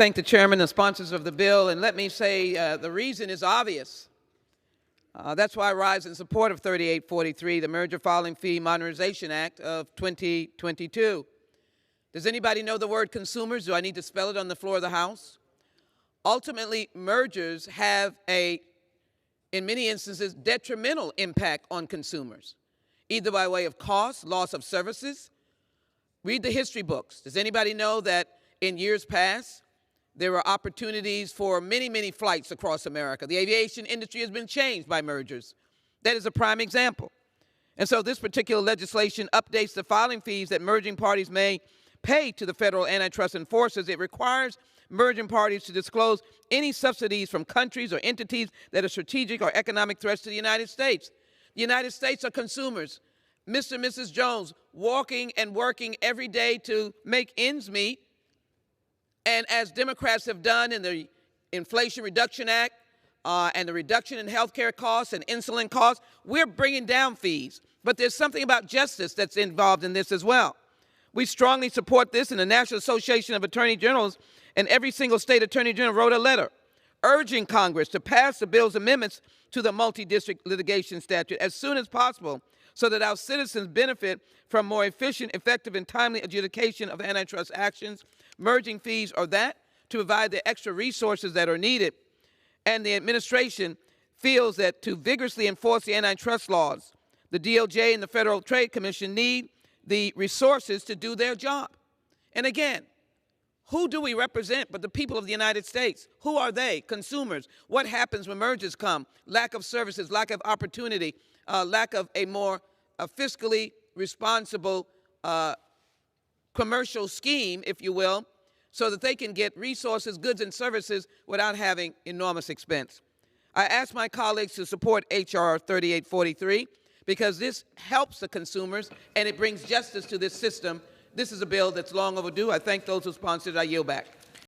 Thank the chairman and sponsors of the bill, and let me say the reason is obvious. That's why I rise in support of 3843, the Merger Filing Fee Modernization Act of 2022. Does anybody know the word consumers? Do I need to spell it on the floor of the House? Ultimately, mergers have in many instances, detrimental impact on consumers, either by way of cost, loss of services. Read the history books. Does anybody know that in years past, there were opportunities for many, many flights across America? The aviation industry has been changed by mergers. That is a prime example. And so this particular legislation updates the filing fees that merging parties may pay to the federal antitrust enforcers. It requires merging parties to disclose any subsidies from countries or entities that are strategic or economic threats to the United States. The United States are consumers. Mr. and Mrs. Jones walking and working every day to make ends meet. And as Democrats have done in the Inflation Reduction Act and the reduction in health care costs and insulin costs, we're bringing down fees. But there's something about justice that's involved in this as well. We strongly support this, and the National Association of Attorney Generals and every single state attorney general wrote a letter urging Congress to pass the bill's amendments to the multi-district litigation statute as soon as possible so that our citizens benefit from more efficient, effective, and timely adjudication of antitrust actions. Merging fees are that to provide the extra resources that are needed. And the administration feels that to vigorously enforce the antitrust laws, the DOJ and the Federal Trade Commission need the resources to do their job. And again, who do we represent but the people of the United States? Who are they? Consumers. What happens when mergers come? Lack of services, lack of opportunity, lack of a more fiscally responsible commercial scheme, if you will, so that they can get resources, goods, and services without having enormous expense. I ask my colleagues to support H.R. 3843 because this helps the consumers and it brings justice to this system. This is a bill that's long overdue. I thank those who sponsored it. I yield back.